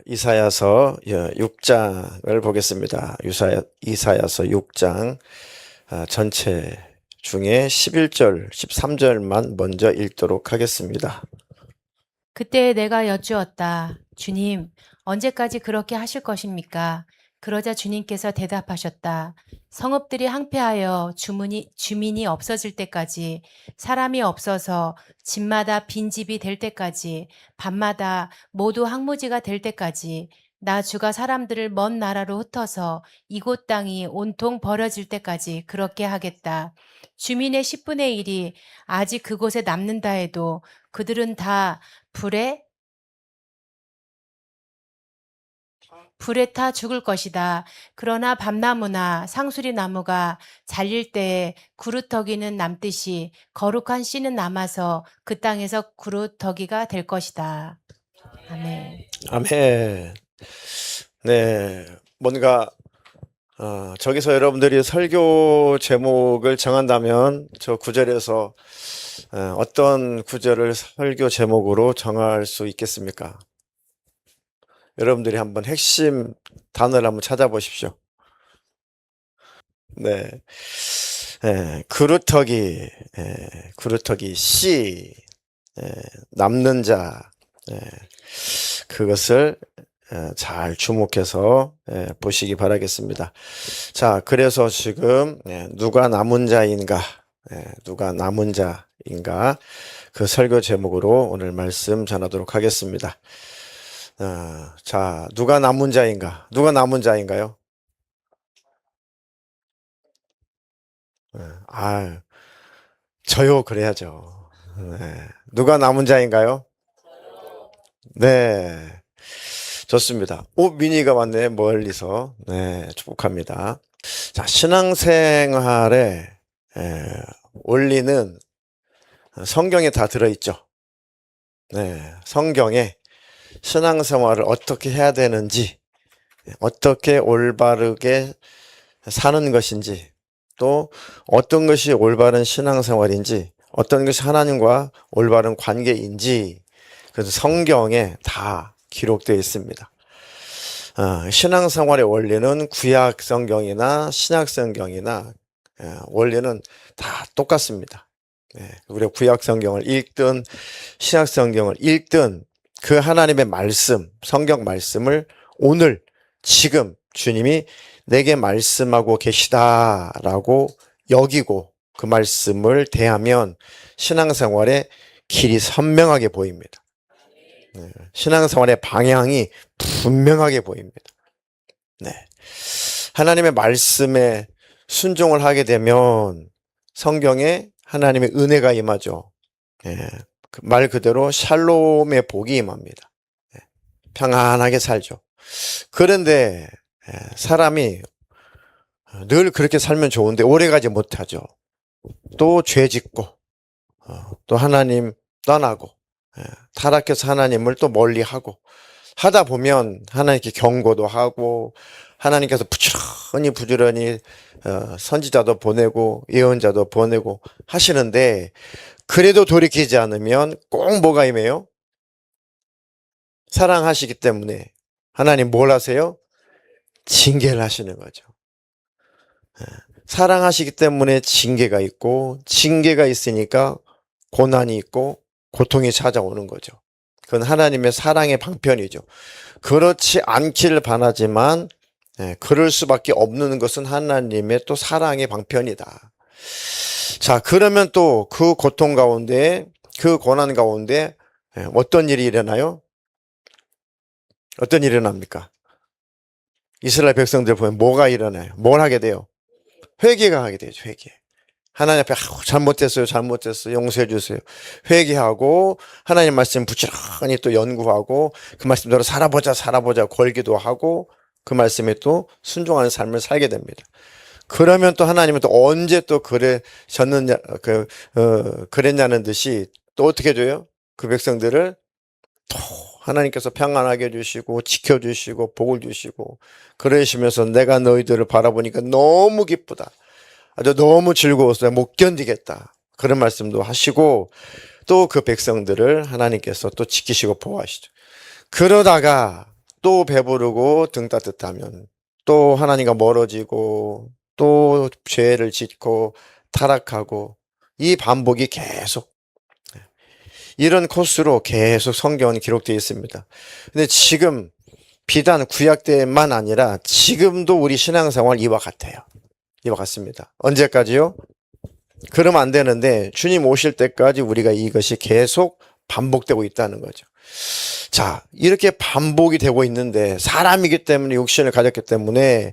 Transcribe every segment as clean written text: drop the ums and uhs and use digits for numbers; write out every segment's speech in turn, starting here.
이사야서 6장을 보겠습니다. 이사야서 6장 전체 중에 11절, 13절만 먼저 읽도록 하겠습니다. 그때 내가 여쭈었다. 주님, 언제까지 그렇게 하실 것입니까? 그러자 주님께서 대답하셨다. 성읍들이 항폐하여 주민이 없어질 때까지, 사람이 없어서 집마다 빈집이 될 때까지, 밤마다 모두 황무지가 될 때까지, 나 주가 사람들을 먼 나라로 흩어서 이곳 땅이 온통 버려질 때까지 그렇게 하겠다. 주민의 10분의 1이 아직 그곳에 남는다 해도 그들은 다 불에 타 죽을 것이다. 그러나 밤나무나 상수리 나무가 잘릴 때에 구루터기는 남듯이 거룩한 씨는 남아서 그 땅에서 구루터기가 될 것이다. 아멘. 아멘. 네, 뭔가 저기서 여러분들이 설교 제목을 정한다면 저 구절에서 어떤 구절을 설교 제목으로 정할 수 있겠습니까? 여러분들이 한번 핵심 단어를 한번 찾아보십시오. 네, 구루터기, 구루터기 씨, 남는 자, 그것을 잘 주목해서 보시기 바라겠습니다. 자, 그래서 지금 누가 남은 자인가, 누가 남은 자인가 그 설교 제목으로 오늘 말씀 전하도록 하겠습니다. 자, 누가 남은 자인가? 누가 남은 자인가요? 저요, 그래야죠. 누가 남은 자인가요? 네. 좋습니다. 미니가 왔네, 멀리서. 네, 축복합니다. 자, 신앙생활의 원리는 성경에 다 들어있죠. 네, 성경에 신앙생활을 어떻게 해야 되는지, 어떻게 올바르게 사는 것인지, 또 어떤 것이 올바른 신앙생활인지, 어떤 것이 하나님과 올바른 관계인지, 그래서 성경에 다 기록되어 있습니다. 신앙생활의 원리는 구약 성경이나 신약 성경이나 원리는 다 똑같습니다. 우리가 구약 성경을 읽든 신약 성경을 읽든 그 하나님의 말씀, 성경 말씀을 오늘 지금 주님이 내게 말씀하고 계시다라고 여기고 그 말씀을 대하면 신앙생활의 길이 선명하게 보입니다. 신앙생활의 방향이 분명하게 보입니다. 네. 하나님의 말씀에 순종을 하게 되면 성경에 하나님의 은혜가 임하죠. 말 그대로 샬롬의 복이 임합니다. 평안하게 살죠. 그런데 사람이 늘 그렇게 살면 좋은데 오래가지 못하죠. 또 죄 짓고 또 하나님 떠나고 타락해서 하나님을 또 멀리하고 하다 보면 하나님께 경고도 하고 하나님께서 부지런히 선지자도 보내고 예언자도 보내고 하시는데 그래도 돌이키지 않으면 꼭 뭐가 임해요? 사랑하시기 때문에 하나님 뭘 하세요? 징계를 하시는 거죠. 사랑하시기 때문에 징계가 있고 징계가 있으니까 고난이 있고 고통이 찾아오는 거죠. 그건 하나님의 사랑의 방편이죠. 그렇지 않기를 바라지만 그럴 수밖에 없는 것은 하나님의 또 사랑의 방편이다. 자, 그러면 또 그 고통 가운데 그 고난 가운데 어떤 일이 일어나요? 어떤 일이 일어납니까? 이스라엘 백성들 보면 뭐가 일어나요? 뭘 하게 돼요? 회개가 하게 되죠. 회개. 하나님 앞에 잘못됐어요. 용서해 주세요. 회개하고 하나님 말씀 부지런히 또 연구하고 그 말씀대로 살아보자 걸기도 하고 그 말씀에 또 순종하는 삶을 살게 됩니다. 그러면 또 하나님은 또 언제 또 그랬냐는 듯이 또 어떻게 줘요? 그 백성들을 또 하나님께서 평안하게 해주시고 지켜주시고 복을 주시고 그러시면서 내가 너희들을 바라보니까 너무 기쁘다. 아주 너무 즐거웠어요. 못 견디겠다. 그런 말씀도 하시고 또 그 백성들을 하나님께서 또 지키시고 보호하시죠. 그러다가 또 배부르고 등 따뜻하면 또 하나님과 멀어지고 또 죄를 짓고 타락하고 이 반복이 계속 이런 코스로 계속 성경은 기록되어 있습니다. 근데 지금 비단 구약 때만 아니라 지금도 우리 신앙생활 이와 같아요. 이와 같습니다. 언제까지요? 그러면 안 되는데 주님 오실 때까지 우리가 이것이 계속 반복되고 있다는 거죠. 자, 이렇게 반복이 되고 있는데 사람이기 때문에 육신을 가졌기 때문에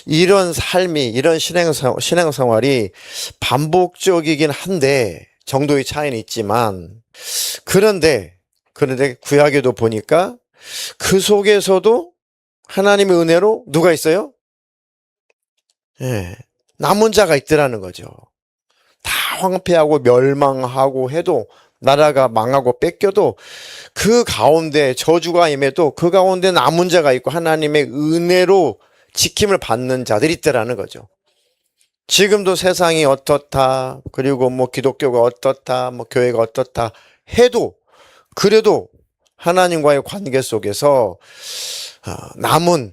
이런 삶이 이런 신앙생활이 반복적이긴 한데 정도의 차이는 있지만 그런데 구약에도 보니까 그 속에서도 하나님의 은혜로 누가 있어요? 예, 남은 자가 있더라는 거죠. 다 황폐하고 멸망하고 해도 나라가 망하고 뺏겨도 그 가운데 저주가 임해도 그 가운데 남은 자가 있고 하나님의 은혜로 지킴을 받는 자들이 있더라는 거죠. 지금도 세상이 어떻다, 그리고 뭐 기독교가 어떻다, 뭐 교회가 어떻다 해도 그래도 하나님과의 관계 속에서 남은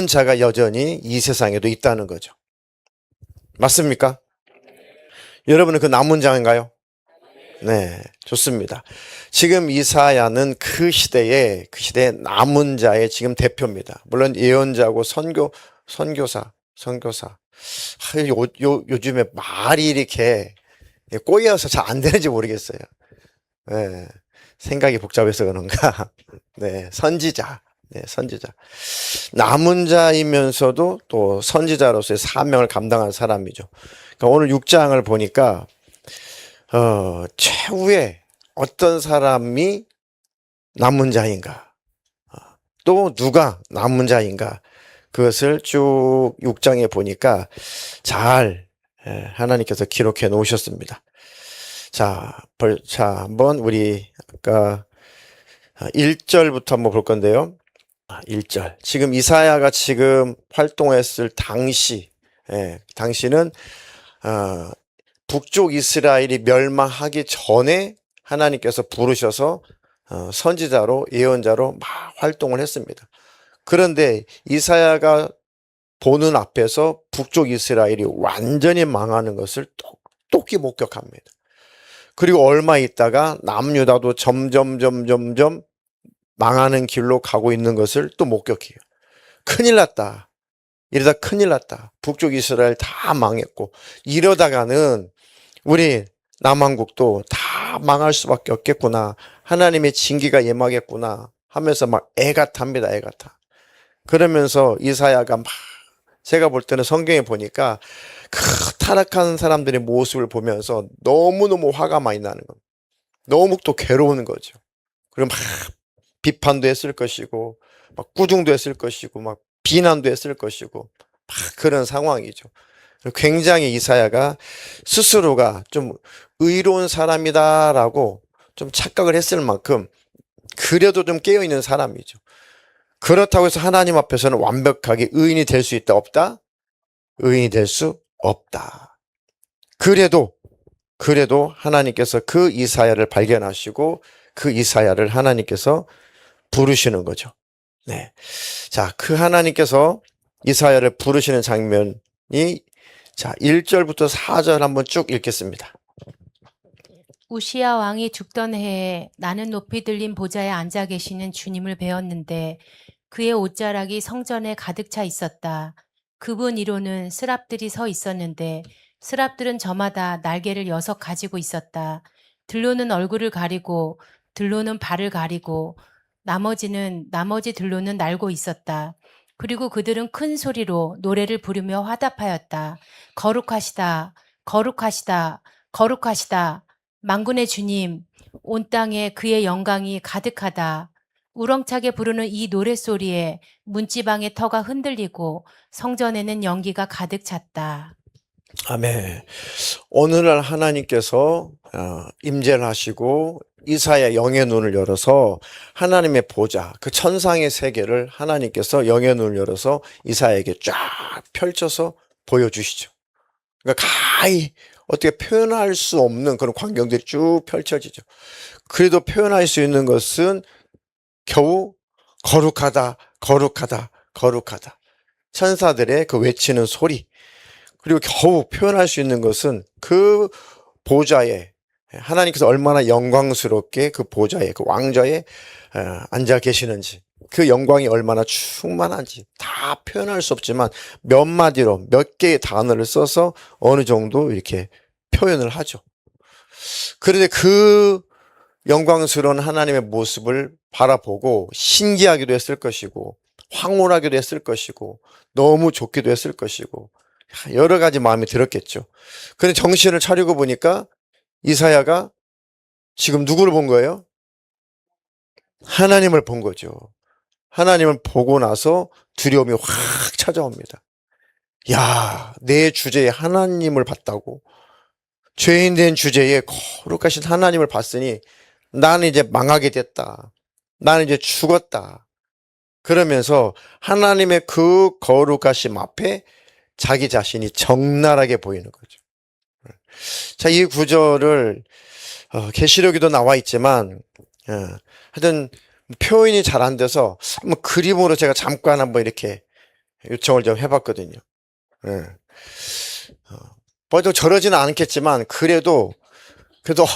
자가 여전히 이 세상에도 있다는 거죠. 맞습니까? 여러분은 그 남은 자인가요? 네, 좋습니다. 지금 이사야는 그 시대의 남은 자의 지금 대표입니다. 물론 예언자고 선교사. 요즘에 말이 이렇게 꼬여서 잘 안 되는지 모르겠어요. 네, 생각이 복잡해서 그런가. 네, 선지자. 네, 선지자. 남은 자이면서도 또 선지자로서의 사명을 감당한 사람이죠. 그러니까 오늘 6장을 보니까 최후에 어떤 사람이 남은 자인가, 또 누가 남은 자인가, 그것을 쭉 6장에 보니까 잘 하나님께서 기록해 놓으셨습니다. 자, 한번 우리 아까 1절부터 한번 볼 건데요. 1절. 지금 이사야가 지금 활동했을 당시는 북쪽 이스라엘이 멸망하기 전에 하나님께서 부르셔서 선지자로 예언자로 막 활동을 했습니다. 그런데 이사야가 보는 앞에서 북쪽 이스라엘이 완전히 망하는 것을 똑똑히 목격합니다. 그리고 얼마 있다가 남유다도 점점 망하는 길로 가고 있는 것을 또 목격해요. 큰일 났다. 이러다 큰일 났다. 북쪽 이스라엘 다 망했고 이러다가는 우리 남한국도 다 망할 수밖에 없겠구나. 하나님의 징계가 임하겠구나 하면서 막 애가 탑니다. 애가 타. 그러면서 이사야가 막 제가 볼 때는 성경에 보니까 그 타락한 사람들의 모습을 보면서 너무너무 화가 많이 나는 겁니다. 너무 또 괴로운 거죠. 그리고 막 비판도 했을 것이고 막 꾸중도 했을 것이고 막 비난도 했을 것이고 막 그런 상황이죠. 굉장히 이사야가 스스로가 좀 의로운 사람이다라고 좀 착각을 했을 만큼 그래도 좀 깨어있는 사람이죠. 그렇다고 해서 하나님 앞에서는 완벽하게 의인이 될 수 있다 없다? 의인이 될 수 없다. 그래도 하나님께서 그 이사야를 발견하시고 그 이사야를 하나님께서 부르시는 거죠. 네. 자, 그 하나님께서 이사야를 부르시는 장면이 1절부터 4절 한번 쭉 읽겠습니다. 우시야 왕이 죽던 해에 나는 높이 들린 보좌에 앉아 계시는 주님을 배웠는데 그의 옷자락이 성전에 가득 차 있었다. 그분 위로는 스랍들이 서 있었는데 스랍들은 저마다 날개를 6 가지고 있었다. 들로는 얼굴을 가리고 들로는 발을 가리고 나머지 들로는 날고 있었다. 그리고 그들은 큰 소리로 노래를 부르며 화답하였다. 거룩하시다, 거룩하시다, 거룩하시다. 만군의 주님, 온 땅에 그의 영광이 가득하다. 우렁차게 부르는 이 노랫소리에 문지방의 터가 흔들리고 성전에는 연기가 가득 찼다. 아멘. 오늘날 하나님께서 임재를 하시고 이사야 영의 눈을 열어서 하나님의 보좌, 그 천상의 세계를 하나님께서 영의 눈을 열어서 이사야에게 쫙 펼쳐서 보여주시죠. 그러니까 가히 어떻게 표현할 수 없는 그런 광경들이 쭉 펼쳐지죠. 그래도 표현할 수 있는 것은 겨우 거룩하다, 거룩하다, 거룩하다. 천사들의 그 외치는 소리. 그리고 겨우 표현할 수 있는 것은 그 보좌에 하나님께서 얼마나 영광스럽게 그 보좌에 그 왕좌에 앉아 계시는지 그 영광이 얼마나 충만한지 다 표현할 수 없지만 몇 마디로 몇 개의 단어를 써서 어느 정도 이렇게 표현을 하죠. 그런데 그 영광스러운 하나님의 모습을 바라보고 신기하기도 했을 것이고 황홀하기도 했을 것이고 너무 좋기도 했을 것이고 여러 가지 마음이 들었겠죠. 그런데 정신을 차리고 보니까 이사야가 지금 누구를 본 거예요? 하나님을 본 거죠. 하나님을 보고 나서 두려움이 확 찾아옵니다. 야, 내 주제에 하나님을 봤다고? 죄인 된 주제에 거룩하신 하나님을 봤으니 나는 이제 망하게 됐다. 나는 이제 죽었다. 그러면서 하나님의 그 거룩하심 앞에 자기 자신이 적나라하게 보이는 거죠. 자, 이 구절을 계시록에도 나와 있지만 하여튼 표현이 잘 안 돼서 한번 그림으로 제가 잠깐 한번 이렇게 요청을 좀 해봤거든요. 뭐 저러지는 않겠지만 그래도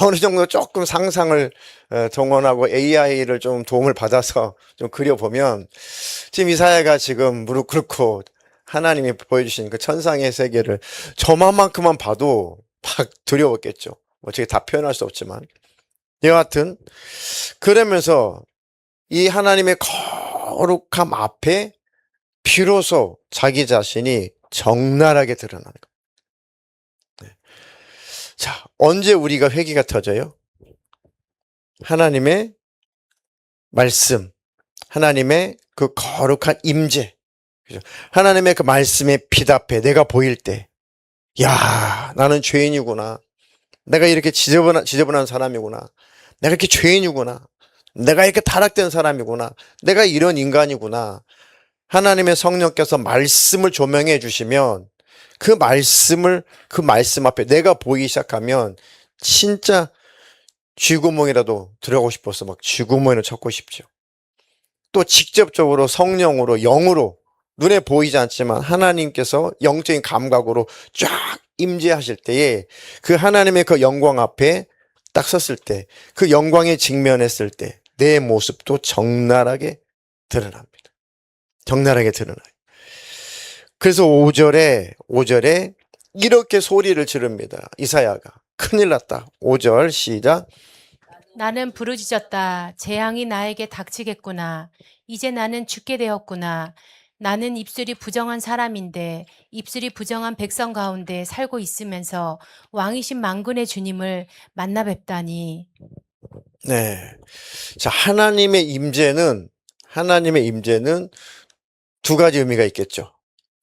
어느 정도 조금 상상을 동원하고 AI를 좀 도움을 받아서 좀 그려보면 지금 이사야가 지금 무릎 꿇고 하나님이 보여주신 그 천상의 세계를 저만큼만 봐도 막 두려웠겠죠. 뭐 제가 다 표현할 수 없지만 여하튼 그러면서 이 하나님의 거룩함 앞에 비로소 자기 자신이 적나라하게 드러나는 거예요. 자, 언제 우리가 회개가 터져요? 하나님의 말씀, 하나님의 그 거룩한 임재, 하나님의 그 말씀에 빛 앞에 내가 보일 때, 야, 나는 죄인이구나. 내가 이렇게 지저분한 사람이구나. 내가 이렇게 죄인이구나. 내가 이렇게 타락된 사람이구나. 내가 이런 인간이구나. 하나님의 성령께서 말씀을 조명해 주시면 그 말씀 앞에 내가 보이기 시작하면 진짜 쥐구멍이라도 들어가고 싶어서 막 쥐구멍을 찾고 싶죠. 또 직접적으로 성령으로 영으로 눈에 보이지 않지만 하나님께서 영적인 감각으로 쫙 임재하실 때에 그 하나님의 그 영광 앞에 딱 섰을 때 그 영광에 직면했을 때 내 모습도 적나라하게 드러납니다. 적나라하게 드러나요. 그래서 5절에 이렇게 소리를 지릅니다. 이사야가 큰일 났다. 5절 시작. 나는 부르짖었다. 재앙이 나에게 닥치겠구나. 이제 나는 죽게 되었구나. 나는 입술이 부정한 사람인데 입술이 부정한 백성 가운데 살고 있으면서 왕이신 만군의 주님을 만나 뵙다니. 네. 자, 하나님의 임재는 두 가지 의미가 있겠죠.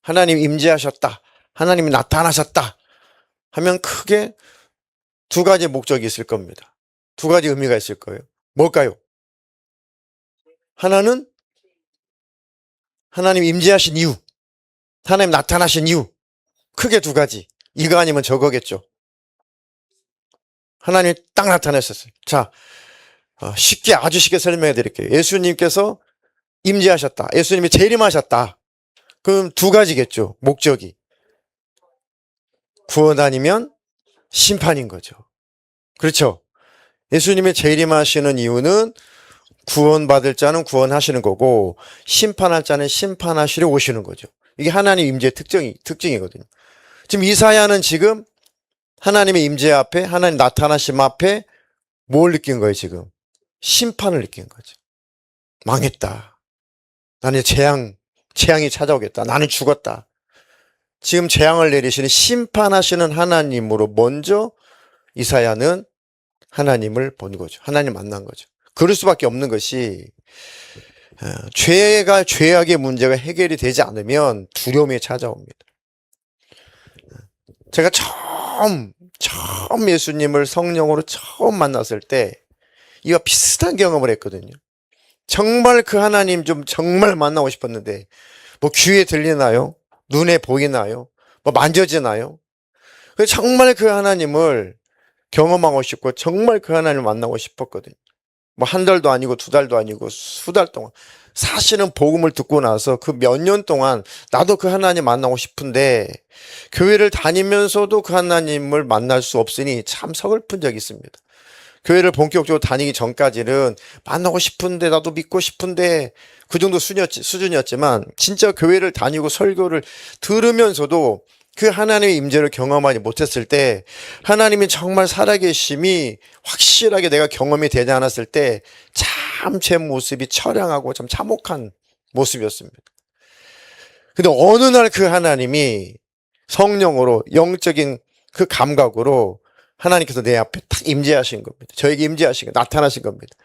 하나님 임재하셨다. 하나님이 나타나셨다. 하면 크게 두 가지 목적이 있을 겁니다. 두 가지 의미가 있을 거예요. 뭘까요? 하나는 하나님 임재하신 이유, 하나님 나타나신 이유. 크게 두 가지. 이거 아니면 저거겠죠. 하나님이 딱 나타나셨어요. 자, 아주 쉽게 설명해 드릴게요. 예수님께서 임재하셨다. 예수님이 재림하셨다. 그럼 두 가지겠죠. 목적이. 구원 아니면 심판인 거죠. 그렇죠. 예수님의 재림하시는 이유는 구원받을 자는 구원하시는 거고 심판할 자는 심판하시려 오시는 거죠. 이게 하나님 임재의 특징이거든요. 지금 이사야는 지금 하나님의 임재 앞에 하나님 나타나심 앞에 뭘 느낀 거예요 지금? 심판을 느낀 거죠. 망했다. 나는 재앙이 찾아오겠다. 나는 죽었다. 지금 재앙을 내리시는 심판하시는 하나님으로 먼저 이사야는 하나님을 본 거죠. 하나님 만난 거죠. 그럴 수밖에 없는 것이 죄악의 문제가 해결이 되지 않으면 두려움이 찾아옵니다. 제가 처음 예수님을 성령으로 처음 만났을 때 이와 비슷한 경험을 했거든요. 정말 그 하나님 좀 정말 만나고 싶었는데 뭐 귀에 들리나요? 눈에 보이나요? 뭐 만져지나요? 정말 그 하나님을 경험하고 싶고 정말 그 하나님을 만나고 싶었거든요. 뭐 한 달도 아니고 두 달도 아니고 수달 동안 사실은 복음을 듣고 나서 그 몇 년 동안 나도 그 하나님 만나고 싶은데 교회를 다니면서도 그 하나님을 만날 수 없으니 참 서글픈 적이 있습니다. 교회를 본격적으로 다니기 전까지는 만나고 싶은데 나도 믿고 싶은데 그 정도 수준이었지만 진짜 교회를 다니고 설교를 들으면서도 그 하나님의 임재를 경험하지 못했을 때 하나님이 정말 살아계심이 확실하게 내가 경험이 되지 않았을 때 참 제 모습이 처량하고 참 참혹한 모습이었습니다. 근데 어느 날 그 하나님이 성령으로 영적인 그 감각으로 하나님께서 내 앞에 탁 임재하신 겁니다. 저에게 임재하신 거, 나타나신 겁니다.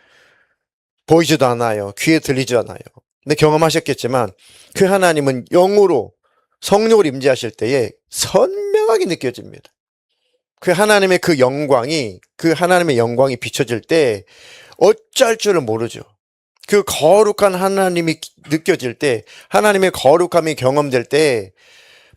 보이지도 않아요. 귀에 들리지 않아요. 근데 경험하셨겠지만 그 하나님은 영으로 성령으로 임재하실 때에 선명하게 느껴집니다. 그 하나님의 그 하나님의 영광이 비춰질 때 어쩔 줄을 모르죠. 그 거룩한 하나님이 느껴질 때, 하나님의 거룩함이 경험될 때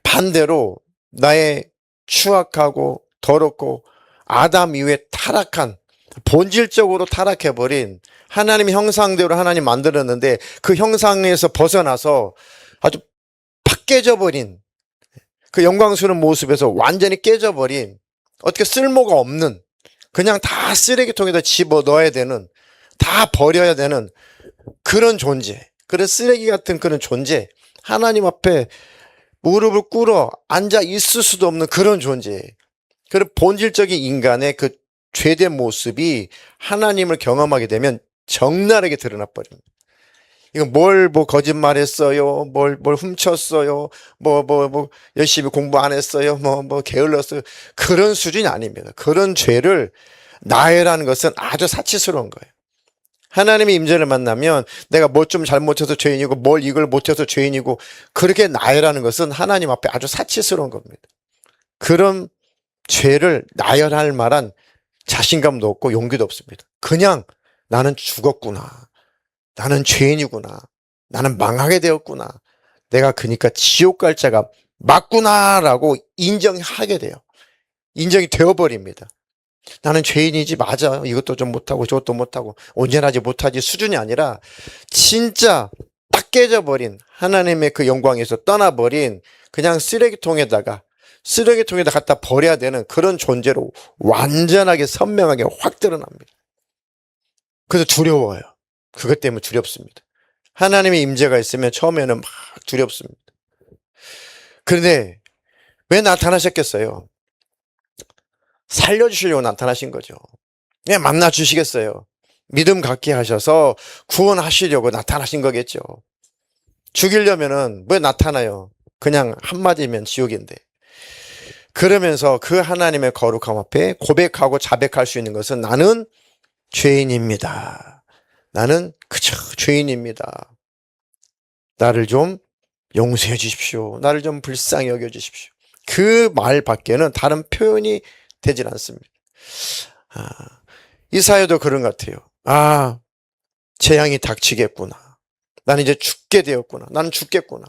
반대로 나의 추악하고 더럽고 아담 이후에 타락한, 본질적으로 타락해버린 하나님의 형상대로 하나님 만들었는데 그 형상에서 벗어나서 아주 팍 깨져버린 그 영광스러운 모습에서 완전히 깨져버린, 어떻게 쓸모가 없는, 그냥 다 쓰레기통에다 집어 넣어야 되는, 다 버려야 되는 그런 존재, 그런 쓰레기 같은 그런 존재, 하나님 앞에 무릎을 꿇어 앉아 있을 수도 없는 그런 존재, 그런 본질적인 인간의 그 죄된 모습이 하나님을 경험하게 되면 적나라하게 드러나 버립니다. 이거 뭘 거짓말했어요, 뭘 훔쳤어요, 열심히 공부 안 했어요, 게을렀어요, 그런 수준이 아닙니다. 그런 죄를 나해라는 것은 아주 사치스러운 거예요. 하나님의 임재를 만나면 내가 뭐 좀 잘못해서 죄인이고 뭘 이걸 못해서 죄인이고, 그렇게 나열하는 것은 하나님 앞에 아주 사치스러운 겁니다. 그런 죄를 나열할 만한 자신감도 없고 용기도 없습니다. 그냥 나는 죽었구나, 나는 죄인이구나, 나는 망하게 되었구나, 내가 그러니까 지옥 갈 자가 맞구나라고 인정하게 돼요. 인정이 되어버립니다. 나는 죄인이지, 맞아, 이것도 좀 못하고 저것도 못하고 온전하지 못하지 수준이 아니라 진짜 딱 깨져버린, 하나님의 그 영광에서 떠나버린 그냥 쓰레기통에다 갖다 버려야 되는 그런 존재로 완전하게 선명하게 확 드러납니다. 그래서 두려워요. 그것 때문에 두렵습니다. 하나님의 임재가 있으면 처음에는 막 두렵습니다. 그런데 왜 나타나셨겠어요? 살려주시려고 나타나신 거죠. 그냥 만나 주시겠어요. 믿음 갖게 하셔서 구원하시려고 나타나신 거겠죠. 죽이려면은 왜 나타나요? 그냥 한마디면 지옥인데. 그러면서 그 하나님의 거룩함 앞에 고백하고 자백할 수 있는 것은 나는 죄인입니다. 나는 그저 죄인입니다. 나를 좀 용서해 주십시오. 나를 좀 불쌍히 여겨 주십시오. 그 말 밖에는 다른 표현이 되질 않습니다. 이사야도 그런 것 같아요. 재앙이 닥치겠구나. 나는 이제 죽게 되었구나. 나는 죽겠구나.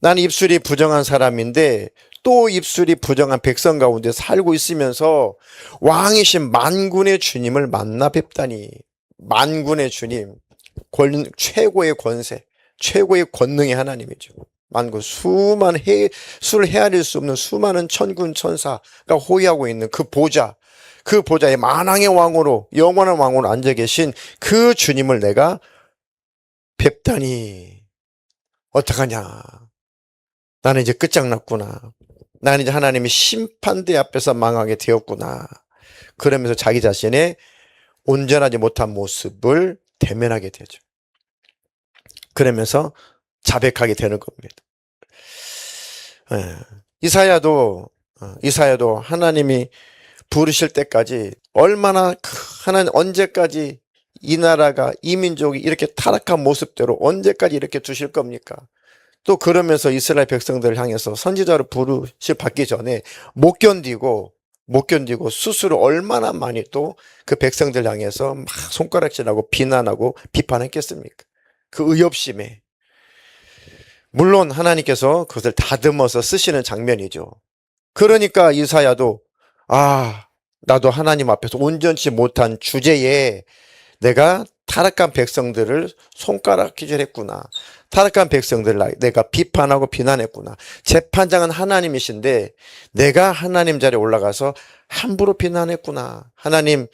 나는 입술이 부정한 사람인데 또 입술이 부정한 백성 가운데 살고 있으면서 왕이신 만군의 주님을 만나 뵙다니. 만군의 주님, 최고의 권세, 최고의 권능의 하나님이죠. 만군, 수많은 수를 헤아릴 수 없는 수많은 천군 천사가 호위하고 있는 그 보좌의 만왕의 왕으로, 영원한 왕으로 앉아 계신 그 주님을 내가 뵙다니 어떡하냐. 나는 이제 끝장났구나. 나는 이제 하나님의 심판대 앞에서 망하게 되었구나. 그러면서 자기 자신의 온전하지 못한 모습을 대면하게 되죠. 그러면서 자백하게 되는 겁니다. 이사야도 하나님이 부르실 때까지 얼마나 하나님, 언제까지 이 나라가, 이 민족이 이렇게 타락한 모습대로 언제까지 이렇게 두실 겁니까? 또 그러면서 이스라엘 백성들을 향해서 선지자로 부르실 받기 전에 못 견디고 스스로 얼마나 많이 또 그 백성들 향해서 막 손가락질하고 비난하고 비판했겠습니까? 그 의협심에. 물론 하나님께서 그것을 다듬어서 쓰시는 장면이죠. 그러니까 이사야도 나도 하나님 앞에서 온전치 못한 주제에 내가 타락한 백성들을 손가락질했구나. 타락한 백성들을 내가 비판하고 비난했구나. 재판장은 하나님이신데 내가 하나님 자리에 올라가서 함부로 비난했구나. 하나님,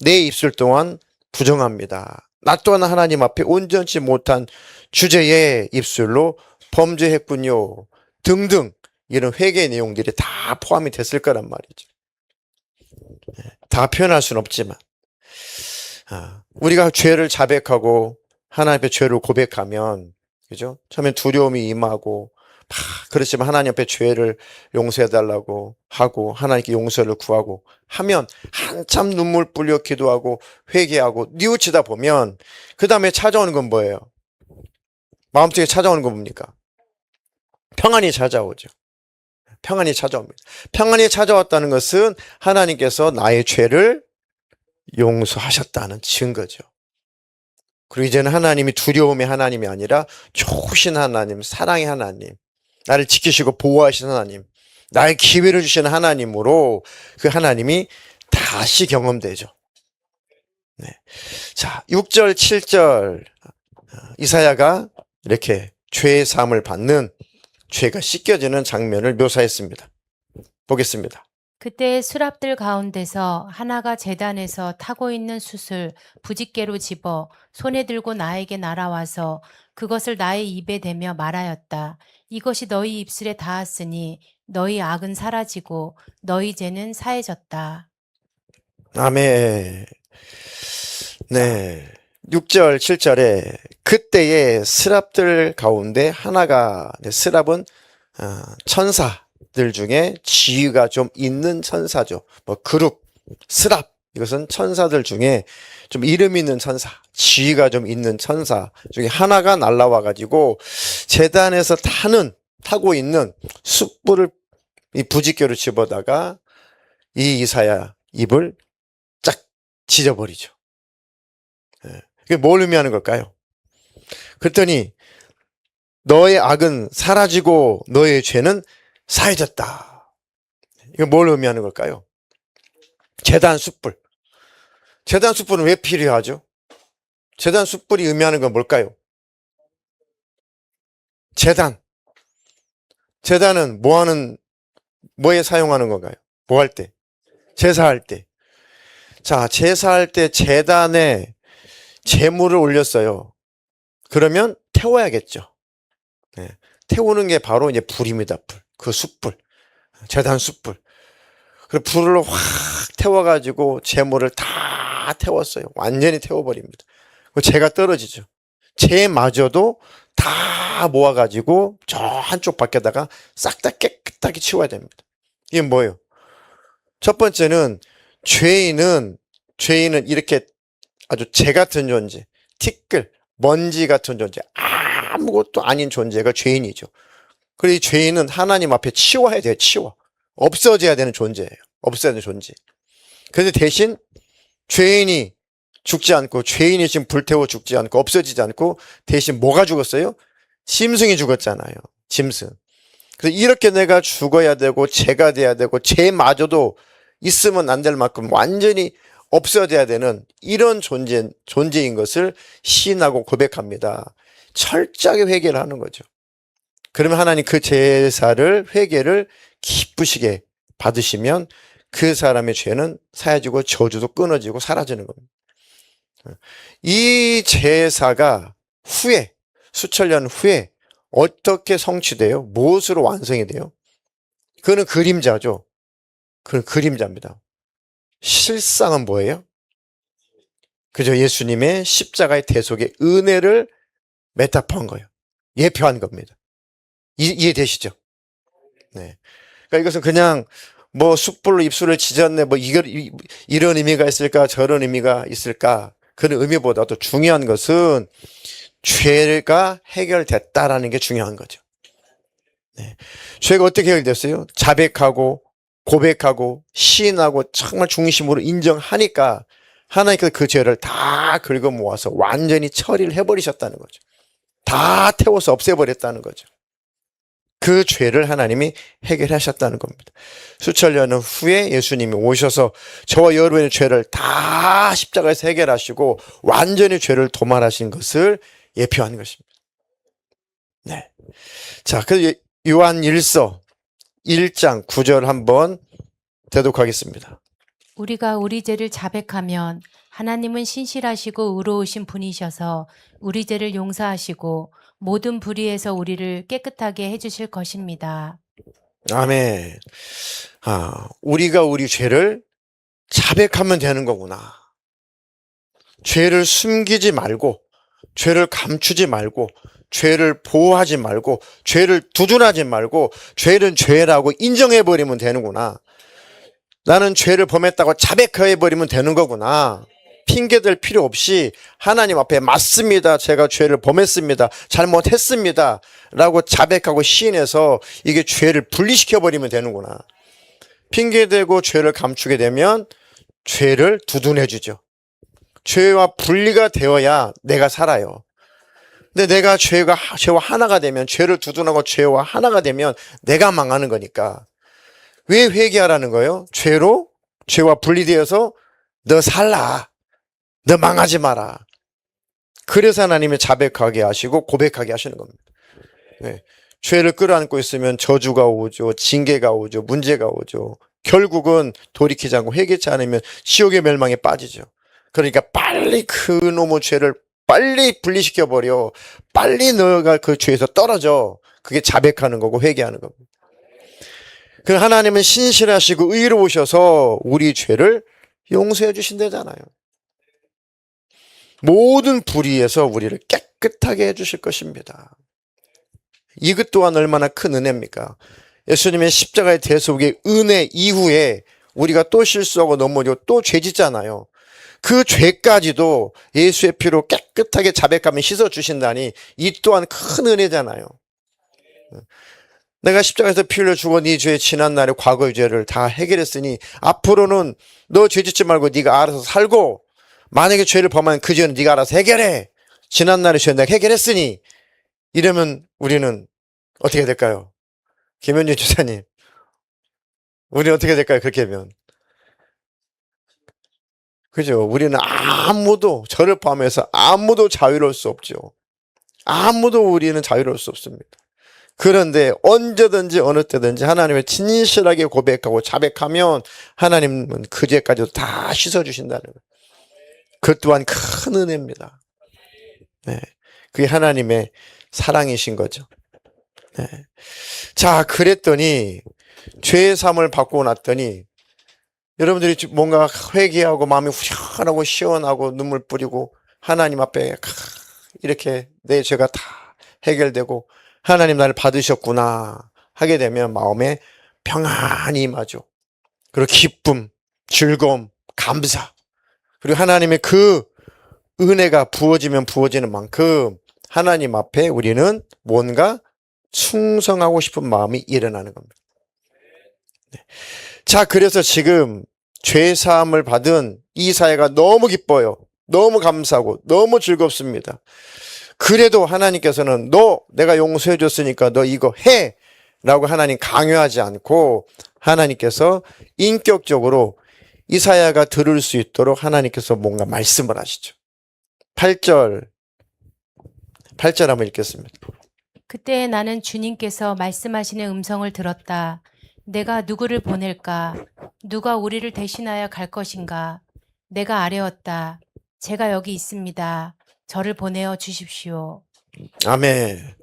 내 입술 동안 부정합니다. 나 또한 하나님 앞에 온전치 못한 주제의 입술로 범죄했군요. 등등 이런 회개 내용들이 다 포함이 됐을 거란 말이죠. 다 표현할 수는 없지만 우리가 죄를 자백하고 하나님 앞에 죄를 고백하면, 그죠? 처음엔 두려움이 임하고 그렇지만 하나님 앞에 죄를 용서해달라고 하고 하나님께 용서를 구하고 하면 한참 눈물 뿌려 기도하고 회개하고 뉘우치다 보면 그 다음에 찾아오는 건 뭐예요? 마음속에 찾아오는 건 뭡니까? 평안이 찾아오죠. 평안이 찾아옵니다. 평안이 찾아왔다는 것은 하나님께서 나의 죄를 용서하셨다는 증거죠. 그리고 이제는 하나님이 두려움의 하나님이 아니라 좋으신 하나님, 사랑의 하나님, 나를 지키시고 보호하시는 하나님, 나의 기회를 주시는 하나님으로 그 하나님이 다시 경험되죠. 네. 자, 6절, 7절 이사야가 이렇게 죄의 사함을 받는, 죄가 씻겨지는 장면을 묘사했습니다. 보겠습니다. 그때 수랍들 가운데서 하나가 제단에서 타고 있는 숯을 부짓개로 집어 손에 들고 나에게 날아와서 그것을 나의 입에 대며 말하였다. 이것이 너희 입술에 닿았으니 너희 악은 사라지고 너희 죄는 사해졌다. 아멘. 네. 6절, 7절에 그때의 스랍들 가운데 하나가, 스랍은 천사들 중에 지위가 좀 있는 천사죠. 뭐 그룹, 스랍, 이것은 천사들 중에 좀 이름 있는 천사, 지위가 좀 있는 천사 중에 하나가 날라와 가지고 제단에서 타고 있는 숯불을 이 부짓개로 집어다가 이 이사야 입을 쫙 찢어버리죠. 그게 뭘 의미하는 걸까요? 그랬더니 너의 악은 사라지고 너의 죄는 사해졌다. 이거 뭘 의미하는 걸까요? 제단 숯불. 제단 숯불은 왜 필요하죠? 제단 숯불이 의미하는 건 뭘까요? 제단은 뭐에 사용하는 건가요? 뭐 할 때? 제사할 때. 자, 제사할 때 제단에 제물을 올렸어요. 그러면 태워야겠죠. 네. 태우는 게 바로 이제 불입니다. 불. 그 숯불. 제단 숯불. 그 불을 확 태워가지고 제물을 다 태웠어요. 완전히 태워버립니다. 재가 떨어지죠. 재마저도 다 모아가지고 저 한쪽 밖에다가 싹 다 깨끗하게 치워야 됩니다. 이게 뭐예요? 첫 번째는 죄인은 이렇게 아주 재 같은 존재, 티끌, 먼지 같은 존재, 아무것도 아닌 존재가 죄인이죠. 그리고 이 죄인은 하나님 앞에 치워야 돼요. 없어져야 되는 존재예요. 없어야 되는 존재. 그런데 대신 죄인이 죽지 않고, 죄인이 지금 불태워 죽지 않고 없어지지 않고 대신 뭐가 죽었어요? 짐승이 죽었잖아요. 짐승. 그래서 이렇게 내가 죽어야 되고 죄가 돼야 되고 죄마저도 있으면 안 될 만큼 완전히 없어져야 되는 이런 존재인 것을 시인하고 고백합니다. 철저하게 회개를 하는 거죠. 그러면 하나님 그 제사를, 회개를 기쁘시게 받으시면 그 사람의 죄는 사해지고 저주도 끊어지고 사라지는 겁니다. 이 제사가 후에, 수천 년 후에 어떻게 성취돼요? 무엇으로 완성이 돼요? 그거는 그림자죠. 그건 그림자입니다. 실상은 뭐예요? 그죠? 예수님의 십자가의 대속의 은혜를 메타포한 거예요. 예표한 겁니다. 이해되시죠? 네. 그러니까 이것은 그냥 뭐 숯불로 입술을 찢었네, 뭐 이런 의미가 있을까, 저런 의미가 있을까, 그런 의미보다도 중요한 것은 죄가 해결됐다라는 게 중요한 거죠. 네. 죄가 어떻게 해결됐어요? 자백하고 고백하고 시인하고 정말 중심으로 인정하니까 하나님께서 그 죄를 다 긁어 모아서 완전히 처리를 해버리셨다는 거죠. 다 태워서 없애버렸다는 거죠. 그 죄를 하나님이 해결하셨다는 겁니다. 수천 년 후에 예수님이 오셔서 저와 여러분의 죄를 다 십자가에서 해결하시고 완전히 죄를 도말하신 것을 예표하는 것입니다. 네. 자, 그래서 요한 1서 1장 9절 한번 대독하겠습니다. 우리가 우리 죄를 자백하면 하나님은 신실하시고 의로우신 분이셔서 우리 죄를 용서하시고 모든 불의에서 우리를 깨끗하게 해주실 것입니다. 아멘. 우리가 우리 죄를 자백하면 되는 거구나. 죄를 숨기지 말고, 죄를 감추지 말고, 죄를 보호하지 말고, 죄를 두둔하지 말고, 죄는 죄라고 인정해버리면 되는구나. 나는 죄를 범했다고 자백해버리면 되는 거구나. 핑계댈 필요 없이 하나님 앞에 맞습니다. 제가 죄를 범했습니다. 잘못했습니다. 라고 자백하고 시인해서 이게 죄를 분리시켜버리면 되는구나. 핑계대고 죄를 감추게 되면 죄를 두둔해주죠. 죄와 분리가 되어야 내가 살아요. 근데 내가 죄와 하나가 되면, 죄를 두둔하고 죄와 하나가 되면 내가 망하는 거니까. 왜 회개하라는 거예요? 죄와 분리되어서 너 살라. 너 망하지 마라. 그래서 하나님이 자백하게 하시고 고백하게 하시는 겁니다. 네. 죄를 끌어안고 있으면 저주가 오죠. 징계가 오죠. 문제가 오죠. 결국은 돌이키지 않고 회개치 않으면 지옥의 멸망에 빠지죠. 그러니까 빨리 그놈의 죄를 빨리 분리시켜버려. 빨리 너가 그 죄에서 떨어져. 그게 자백하는 거고 회개하는 겁니다. 그 하나님은 신실하시고 의로우셔서 우리 죄를 용서해 주신다잖아요. 모든 불의에서 우리를 깨끗하게 해주실 것입니다. 이것 또한 얼마나 큰 은혜입니까? 예수님의 십자가의 대속의 은혜 이후에 우리가 또 실수하고 넘어지고 또 죄 짓잖아요. 그 죄까지도 예수의 피로 깨끗하게 자백하면 씻어주신다니 이 또한 큰 은혜잖아요. 내가 십자가에서 피 흘려 죽어 네 죄의 지난날의 과거의 죄를 다 해결했으니 앞으로는 너 죄 짓지 말고 네가 알아서 살고, 만약에 죄를 범하면 그 죄는 네가 알아서 해결해. 지난날의 죄는 내가 해결했으니. 이러면 우리는 어떻게 될까요? 김현준 주사님, 우리는 어떻게 될까요? 그렇게 하면. 그죠? 우리는 아무도, 저를 포함해서 아무도 자유로울 수 없죠. 아무도 우리는 자유로울 수 없습니다. 그런데 언제든지 어느 때든지 하나님을 진실하게 고백하고 자백하면 하나님은 그 죄까지도 다 씻어주신다는 거예요. 그 또한 큰 은혜입니다. 네. 그게 하나님의 사랑이신 거죠. 네. 자, 그랬더니 죄의 삶을 바꾸고 났더니 여러분들이 뭔가 회개하고 마음이 후련하고 시원하고 눈물 뿌리고 하나님 앞에 이렇게 내 죄가 다 해결되고 하나님 나를 받으셨구나 하게 되면 마음에 평안이 임하죠. 그리고 기쁨, 즐거움, 감사, 그리고 하나님의 그 은혜가 부어지면 부어지는 만큼 하나님 앞에 우리는 뭔가 충성하고 싶은 마음이 일어나는 겁니다. 네. 자, 그래서 지금 죄사함을 받은 이사야가 너무 기뻐요. 너무 감사하고 너무 즐겁습니다. 그래도 하나님께서는 내가 용서해 줬으니까 너 이거 해 라고 하나님 강요하지 않고 하나님께서 인격적으로 이사야가 들을 수 있도록 하나님께서 뭔가 말씀을 하시죠. 8절 한번 읽겠습니다. 그때 나는 주님께서 말씀하시는 음성을 들었다. 내가 누구를 보낼까? 누가 우리를 대신하여 갈 것인가? 내가 아뢰었다. 제가 여기 있습니다. 저를 보내어 주십시오. 아멘.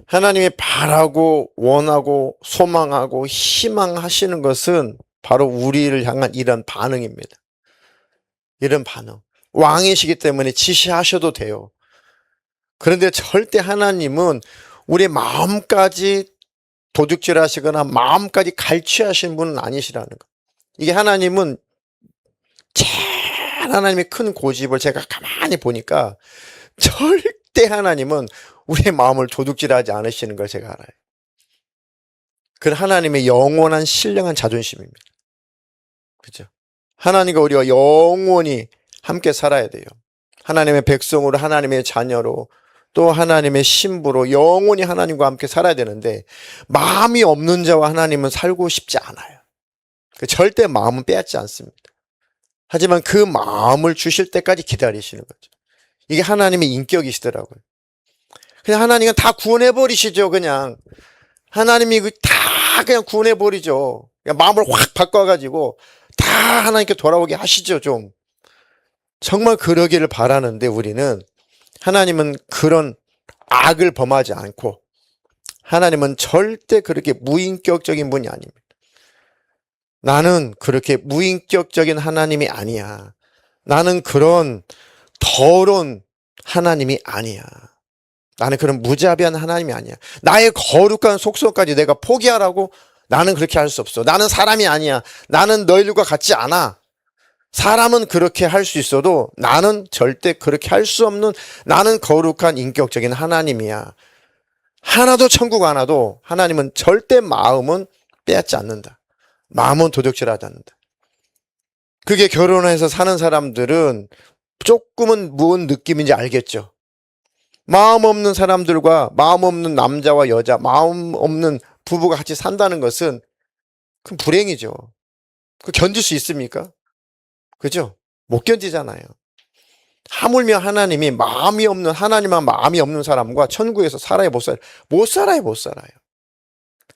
하나님이 바라고 원하고 소망하고 희망하시는 것은 바로 우리를 향한 이런 반응입니다. 이런 반응. 왕이시기 때문에 지시하셔도 돼요. 그런데 절대 하나님은 우리 마음까지 도둑질하시거나 마음까지 갈취하시는 분은 아니시라는 거. 이게 하나님은 하나님의 큰 고집을 제가 가만히 보니까 절대 하나님은 우리의 마음을 도둑질하지 않으시는 걸 제가 알아요. 그건 하나님의 영원한 신령한 자존심입니다. 그죠? 하나님과 우리가 영원히 함께 살아야 돼요. 하나님의 백성으로, 하나님의 자녀로 또 하나님의 신부로 영원히 하나님과 함께 살아야 되는데 마음이 없는 자와 하나님은 살고 싶지 않아요. 절대 마음은 빼앗지 않습니다. 하지만 그 마음을 주실 때까지 기다리시는 거죠. 이게 하나님의 인격이시더라고요. 그냥 하나님은 다 구원해버리시죠. 그냥 하나님이 다 그냥 구원해버리죠. 그냥 마음을 확 바꿔가지고 다 하나님께 돌아오게 하시죠. 좀 정말 그러기를 바라는데 우리는 하나님은 그런 악을 범하지 않고 하나님은 절대 그렇게 무인격적인 분이 아닙니다. 나는 그렇게 무인격적인 하나님이 아니야. 나는 그런 더러운 하나님이 아니야. 나는 그런 무자비한 하나님이 아니야. 나의 거룩한 속성까지 내가 포기하라고? 나는 그렇게 할 수 없어. 나는 사람이 아니야. 나는 너희들과 같지 않아. 사람은 그렇게 할 수 있어도 나는 절대 그렇게 할 수 없는 나는 거룩한 인격적인 하나님이야. 하나도 천국 안 와도 하나님은 절대 마음은 빼앗지 않는다. 마음은 도둑질하지 않는다. 그게 결혼해서 사는 사람들은 조금은 무슨 느낌인지 알겠죠. 마음 없는 사람들과 마음 없는 남자와 여자, 마음 없는 부부가 같이 산다는 것은 그 불행이죠. 그 견딜 수 있습니까? 그죠? 못 견디잖아요. 하물며 하나님이 마음이 없는 하나님만 마음이 없는 사람과 천국에서 살아야 못 살아요. 못 살아요, 못 살아요.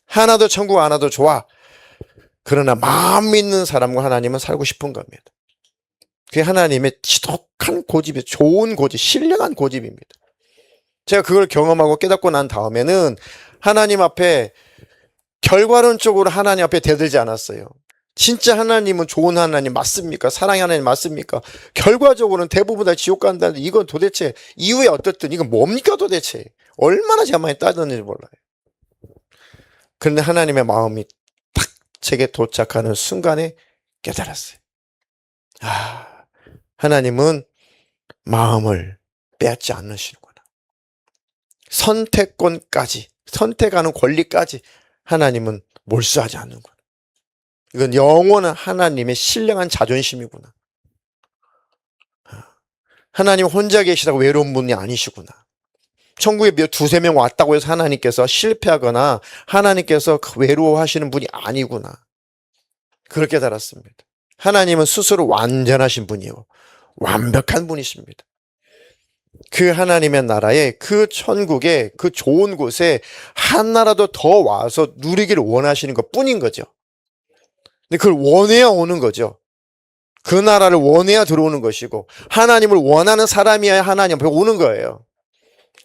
하나도 천국 안 와도 좋아. 그러나 마음 있는 사람과 하나님은 살고 싶은 겁니다. 그게 하나님의 지독한 고집이 좋은 고집, 신령한 고집입니다. 제가 그걸 경험하고 깨닫고 난 다음에는 하나님 앞에 결과론적으로 하나님 앞에 대들지 않았어요. 진짜 하나님은 좋은 하나님 맞습니까? 사랑의 하나님 맞습니까? 결과적으로는 대부분 다 지옥 간다는데 이건 도대체 이후에 어떻든 이건 뭡니까 도대체? 얼마나 제 많이 따졌는지 몰라요. 그런데 하나님의 마음이 딱 제게 도착하는 순간에 깨달았어요. 하나님은 마음을 빼앗지 않으시는구나. 선택권까지, 선택하는 권리까지 하나님은 몰수하지 않는구나. 이건 영원한 하나님의 신령한 자존심이구나. 하나님 혼자 계시다고 외로운 분이 아니시구나. 천국에 두세 명 왔다고 해서 하나님께서 실패하거나 하나님께서 외로워하시는 분이 아니구나. 그렇게 깨달았습니다. 하나님은 스스로 완전하신 분이요. 완벽한 분이십니다. 그 하나님의 나라에 그 천국에 그 좋은 곳에 하나라도 더 와서 누리기를 원하시는 것 뿐인 거죠. 근데 그걸 원해야 오는 거죠. 그 나라를 원해야 들어오는 것이고 하나님을 원하는 사람이어야 하나님 앞에 오는 거예요.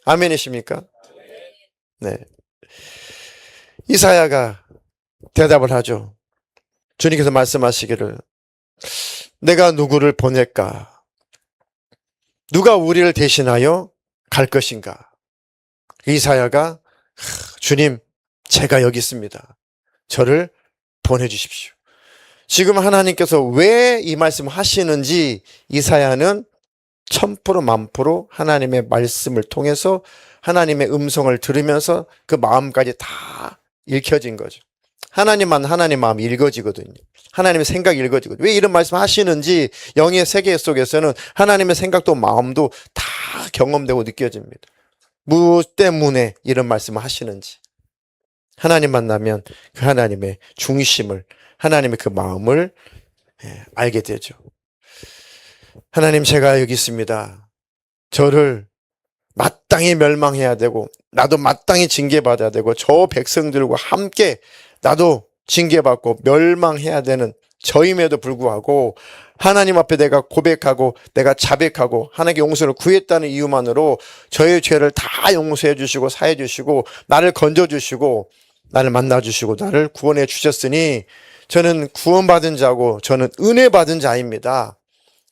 아멘이십니까? 네. 이사야가 대답을 하죠. 주님께서 말씀하시기를 내가 누구를 보낼까? 누가 우리를 대신하여 갈 것인가? 이사야가 주님 제가 여기 있습니다. 저를 보내주십시오. 지금 하나님께서 왜 이 말씀을 하시는지 이사야는 1000% 만프로 하나님의 말씀을 통해서 하나님의 음성을 들으면서 그 마음까지 다 읽혀진 거죠. 하나님만 하나님 마음이 읽어지거든요. 하나님의 생각이 읽어지거든요. 왜 이런 말씀 하시는지 영의 세계 속에서는 하나님의 생각도 마음도 다 경험되고 느껴집니다. 무 때문에 이런 말씀을 하시는지. 하나님 만나면 그 하나님의 중심을 하나님의 그 마음을 알게 되죠. 하나님 제가 여기 있습니다. 저를 마땅히 멸망해야 되고 나도 마땅히 징계받아야 되고 저 백성들과 함께 나도 징계받고 멸망해야 되는 저임에도 불구하고 하나님 앞에 내가 고백하고 내가 자백하고 하나님께 용서를 구했다는 이유만으로 저의 죄를 다 용서해 주시고 사해 주시고 나를 건져 주시고 나를 만나 주시고 나를 구원해 주셨으니 저는 구원받은 자고 저는 은혜 받은 자입니다.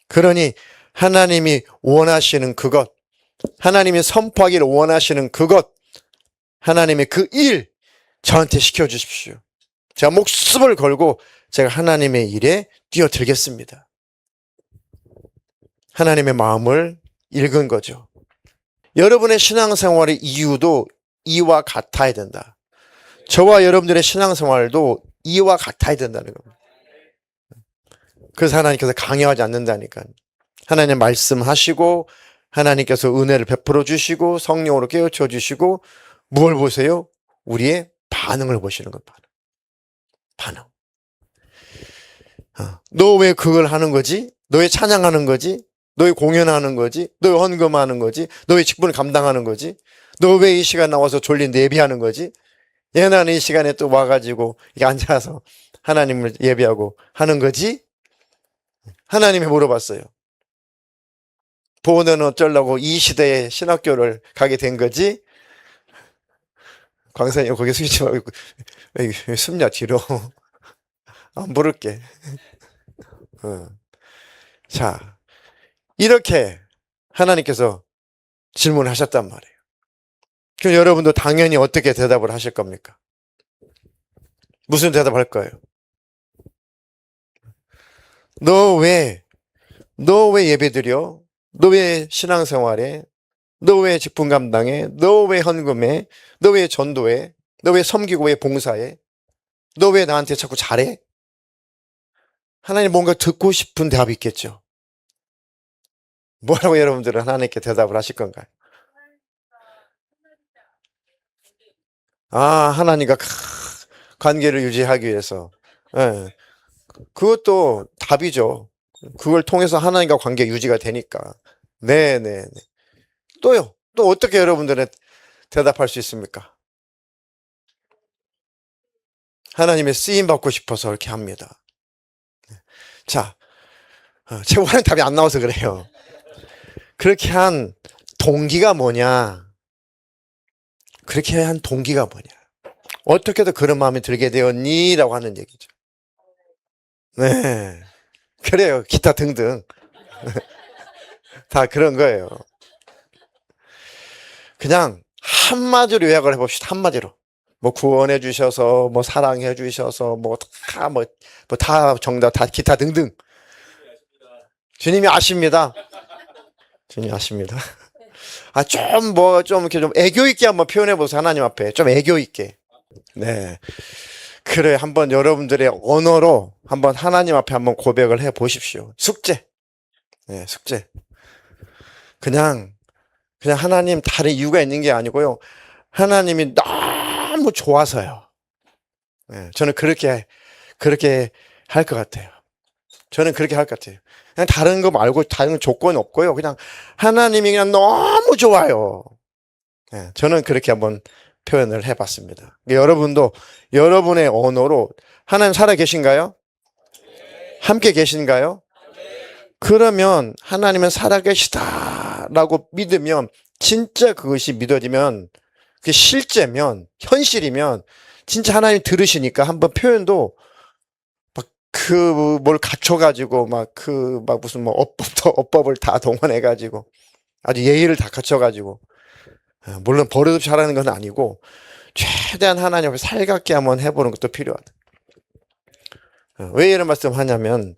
그러니 하나님이 원하시는 그것, 하나님이 선포하기를 원하시는 그것, 하나님의 그 일 저한테 시켜주십시오. 제가 목숨을 걸고 제가 하나님의 일에 뛰어들겠습니다. 하나님의 마음을 읽은 거죠. 여러분의 신앙생활의 이유도 이와 같아야 된다. 저와 여러분들의 신앙생활도 이와 같아야 된다는 겁니다. 그래서 하나님께서 강요하지 않는다니까요. 하나님 말씀하시고 하나님께서 은혜를 베풀어 주시고 성령으로 깨우쳐 주시고 뭘 보세요? 우리의 반응을 보시는 것. 반응. 너 왜 그걸 하는 거지? 너 왜 찬양하는 거지? 너 왜 공연하는 거지? 너 왜 헌금하는 거지? 너 왜 직분을 감당하는 거지? 너 왜 이 시간 나와서 졸린 예배하는 거지? 얘는 이 시간에 또 와가지고 이렇게 앉아서 하나님을 예배하고 하는 거지? 하나님이 물어봤어요. 보호는 어쩌려고 이 시대에 신학교를 가게 된 거지? 광산이 거기 숙이지 말고 왜 숨냐 뒤로. 안 부를게. 자, 이렇게 하나님께서 질문을 하셨단 말이에요. 그럼 여러분도 당연히 어떻게 대답을 하실 겁니까? 무슨 대답할 거예요? 너 왜 예배드려? 너 왜 신앙생활해? 너 왜 직분 감당해? 너 왜 헌금해? 너 왜 전도해? 너 왜 섬기고 왜 봉사해? 너 왜 나한테 자꾸 잘해? 하나님 뭔가 듣고 싶은 대답이 있겠죠. 뭐라고 여러분들은 하나님께 대답을 하실 건가요? 하나님과 관계를 유지하기 위해서. 예. 그것도 답이죠. 그걸 통해서 하나님과 관계 유지가 되니까. 네네네. 또요. 또 어떻게 여러분들은 대답할 수 있습니까? 하나님의 쓰임 받고 싶어서 이렇게 합니다. 자, 최고하는 답이 안 나와서 그래요. 그렇게 한 동기가 뭐냐? 그렇게 한 동기가 뭐냐? 어떻게 더 그런 마음이 들게 되었니? 라고 하는 얘기죠. 네. 그래요. 기타 등등. 다 그런 거예요. 그냥 한마디로 요약을 해봅시다. 한마디로. 뭐 구원해 주셔서, 뭐 사랑해 주셔서, 다 정답, 다 기타 등등. 주님이 아십니다. 주님이 아십니다. 좀 이렇게 좀 애교 있게 한번 표현해 보세요. 하나님 앞에. 좀 애교 있게. 네. 그래, 한번 여러분들의 언어로 한번 하나님 앞에 한번 고백을 해 보십시오. 숙제. 네, 숙제. 그냥 하나님 다른 이유가 있는 게 아니고요. 하나님이 너무 좋아서요. 네, 저는 그렇게 할 것 같아요. 저는 그렇게 할 것 같아요. 그냥 다른 거 말고 다른 조건 없고요. 그냥 하나님이 그냥 너무 좋아요. 네, 저는 그렇게 한번 표현을 해봤습니다. 여러분도 여러분의 언어로 하나님 살아 계신가요? 함께 계신가요? 그러면 하나님은 살아계시다라고 믿으면 진짜 그것이 믿어지면 그게 실제면 현실이면 진짜 하나님 들으시니까 한번 표현도 뭘 갖춰가지고 무슨 어법을 다 동원해가지고 아주 예의를 다 갖춰가지고 물론 버릇없이 하라는 건 아니고 최대한 하나님 앞에 살갑게 한번 해보는 것도 필요하다. 왜 이런 말씀 하냐면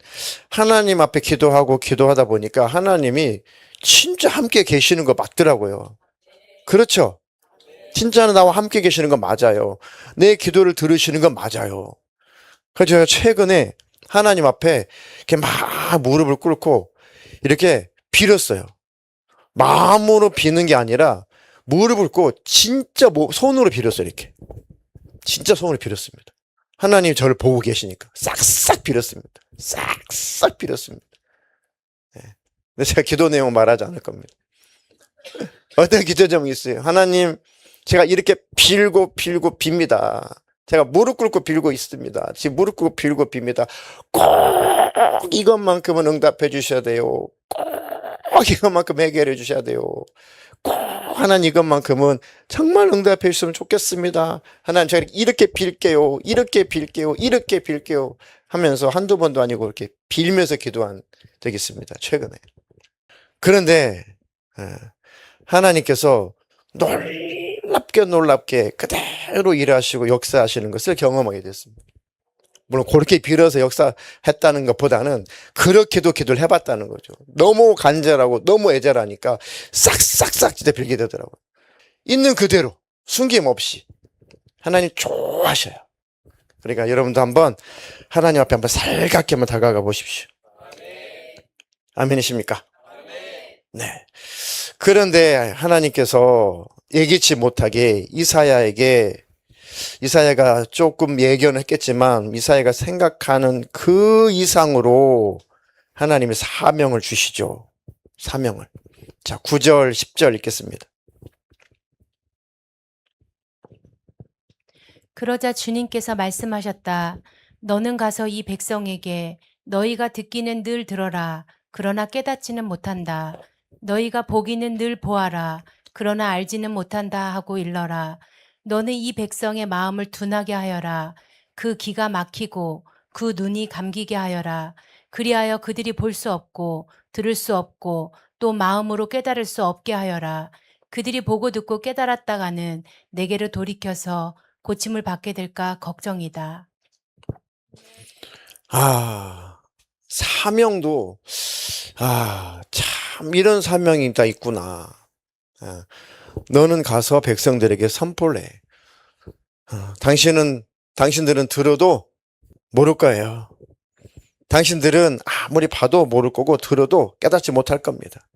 하나님 앞에 기도하다 보니까 하나님이 진짜 함께 계시는 거 맞더라고요. 그렇죠? 진짜는 나와 함께 계시는 거 맞아요. 내 기도를 들으시는 건 맞아요. 그래서 제가 최근에 하나님 앞에 이렇게 막 무릎을 꿇고 이렇게 빌었어요. 마음으로 비는 게 아니라 무릎을 꿇고 진짜 손으로 빌었어요. 이렇게. 진짜 손으로 빌었습니다. 하나님이 저를 보고 계시니까 싹싹 빌었습니다. 싹싹 빌었습니다. 네. 근데 제가 기도 내용 말하지 않을 겁니다. 어떤 기도 제목이 있어요? 하나님, 제가 이렇게 빌고 빕니다. 제가 무릎 꿇고 빌고 있습니다. 지금 무릎 꿇고 빌고 빕니다. 꼭 이것만큼은 응답해 주셔야 돼요. 꼭 이것만큼 해결해 주셔야 돼요. 꼭 하나님 이것만큼은 정말 응답해 주시면 좋겠습니다. 하나님 제가 이렇게 빌게요. 이렇게 빌게요. 하면서 한두 번도 아니고 이렇게 빌면서 기도한 적이 있습니다. 최근에. 그런데 하나님께서 놀랍게 그대로 일하시고 역사하시는 것을 경험하게 됐습니다. 물론 그렇게 빌어서 역사했다는 것보다는 그렇게도 기도를 해봤다는 거죠. 너무 간절하고 너무 애절하니까 싹싹싹 진짜 빌게 되더라고요. 있는 그대로 숨김없이 하나님 좋아하셔요. 그러니까 여러분도 한번 하나님 앞에 한번 살갑게 한번 다가가 보십시오. 아멘이십니까? 네. 그런데 하나님께서 예기치 못하게 이사야가 조금 예견을 했겠지만 이사야가 생각하는 그 이상으로 하나님이 사명을 주시죠. 사명을. 자, 9절, 10절 읽겠습니다. 그러자 주님께서 말씀하셨다. 너는 가서 이 백성에게 너희가 듣기는 늘 들어라. 그러나 깨닫지는 못한다. 너희가 보기는 늘 보아라. 그러나 알지는 못한다 하고 일러라. 너는 이 백성의 마음을 둔하게 하여라. 그 귀가 막히고 그 눈이 감기게 하여라. 그리하여 그들이 볼 수 없고 들을 수 없고 또 마음으로 깨달을 수 없게 하여라. 그들이 보고 듣고 깨달았다가는 내게로 돌이켜서 고침을 받게 될까 걱정이다. 사명도, 참, 이런 사명이 다 있구나. 너는 가서 백성들에게 선포를 해. 당신들은 들어도 모를 거예요. 당신들은 아무리 봐도 모를 거고 들어도 깨닫지 못할 겁니다.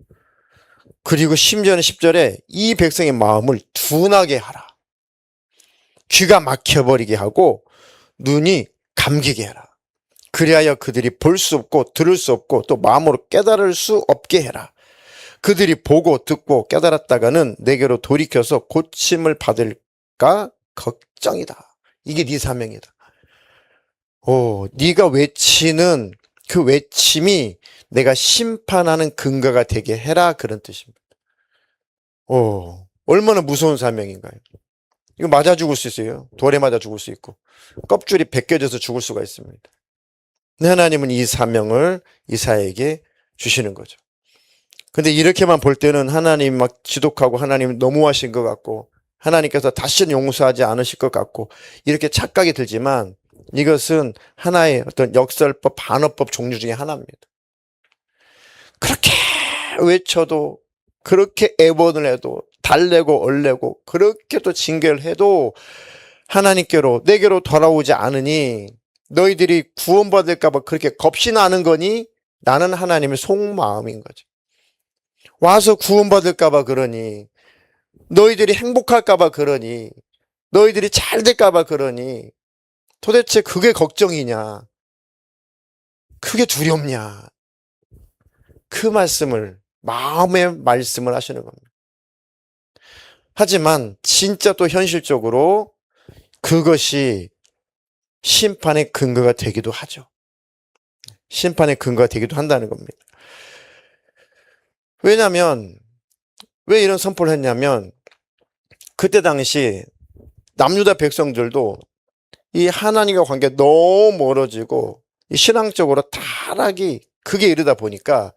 그리고 심지어는 10절에 이 백성의 마음을 둔하게 하라. 귀가 막혀버리게 하고 눈이 감기게 해라. 그리하여 그들이 볼 수 없고 들을 수 없고 또 마음으로 깨달을 수 없게 해라. 그들이 보고 듣고 깨달았다가는 내게로 돌이켜서 고침을 받을까 걱정이다. 이게 네 사명이다. 네가 외치는 그 외침이 내가 심판하는 근거가 되게 해라, 그런 뜻입니다. 얼마나 무서운 사명인가요? 이거 맞아 죽을 수 있어요. 돌에 맞아 죽을 수 있고 껍질이 벗겨져서 죽을 수가 있습니다. 하나님은 이 사명을 이사야에게 주시는 거죠. 근데 이렇게만 볼 때는 하나님 막 지독하고 하나님 너무하신 것 같고 하나님께서 다시는 용서하지 않으실 것 같고 이렇게 착각이 들지만 이것은 하나의 어떤 역설법, 반어법 종류 중에 하나입니다. 그렇게 외쳐도 그렇게 애번을 해도 달래고 얼래고 그렇게 또 징계를 해도 하나님께로 내게로 돌아오지 않으니 너희들이 구원받을까 봐 그렇게 겁신하는 거니? 나는 하나님의 속마음인 거죠. 와서 구원받을까 봐 그러니, 너희들이 행복할까 봐 그러니, 너희들이 잘 될까 봐 그러니 도대체 그게 걱정이냐? 그게 두렵냐? 그 말씀을, 마음의 말씀을 하시는 겁니다. 하지만 진짜 또 현실적으로 그것이 심판의 근거가 되기도 하죠. 심판의 근거가 되기도 한다는 겁니다. 왜냐하면 왜 이런 선포를 했냐면 그때 당시 남유다 백성들도 이 하나님과 관계가 너무 멀어지고 이 신앙적으로 타락이 그게 이르다 보니까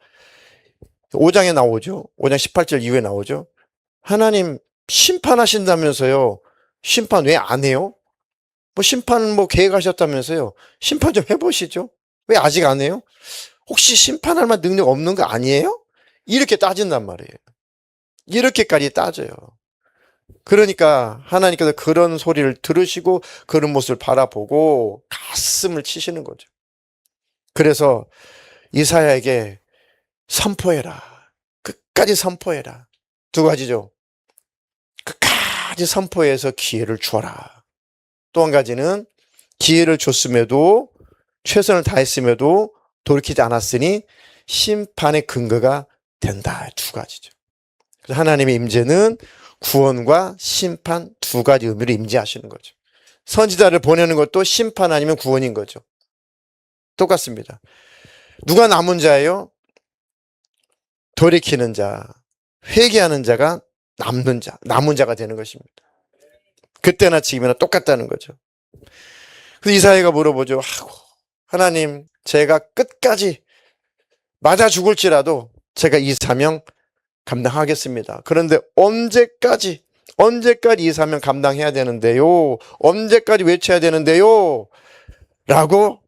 5장에 나오죠. 5장 18절 이후에 나오죠. 하나님 심판하신다면서요. 심판 왜 안 해요? 심판 계획하셨다면서요. 심판 좀 해보시죠. 왜 아직 안 해요? 혹시 심판할 만한 능력 없는 거 아니에요? 이렇게 따진단 말이에요. 이렇게까지 따져요. 그러니까 하나님께서 그런 소리를 들으시고 그런 모습을 바라보고 가슴을 치시는 거죠. 그래서 이사야에게 선포해라. 끝까지 선포해라. 두 가지죠. 끝까지 선포해서 기회를 주어라. 또 한 가지는 기회를 줬음에도 최선을 다했음에도 돌이키지 않았으니 심판의 근거가 된다. 두 가지죠. 그래서 하나님의 임재는 구원과 심판 두 가지 의미로 임재하시는 거죠. 선지자를 보내는 것도 심판 아니면 구원인 거죠. 똑같습니다. 누가 남은 자예요? 돌이키는 자, 회개하는 자가 남은 자가 되는 것입니다. 그때나 지금이나 똑같다는 거죠. 그래서 이사야가 물어보죠. 하나님, 제가 끝까지 맞아 죽을지라도 제가 이 사명 감당하겠습니다. 그런데 언제까지 이 사명 감당해야 되는데요? 언제까지 외쳐야 되는데요? 라고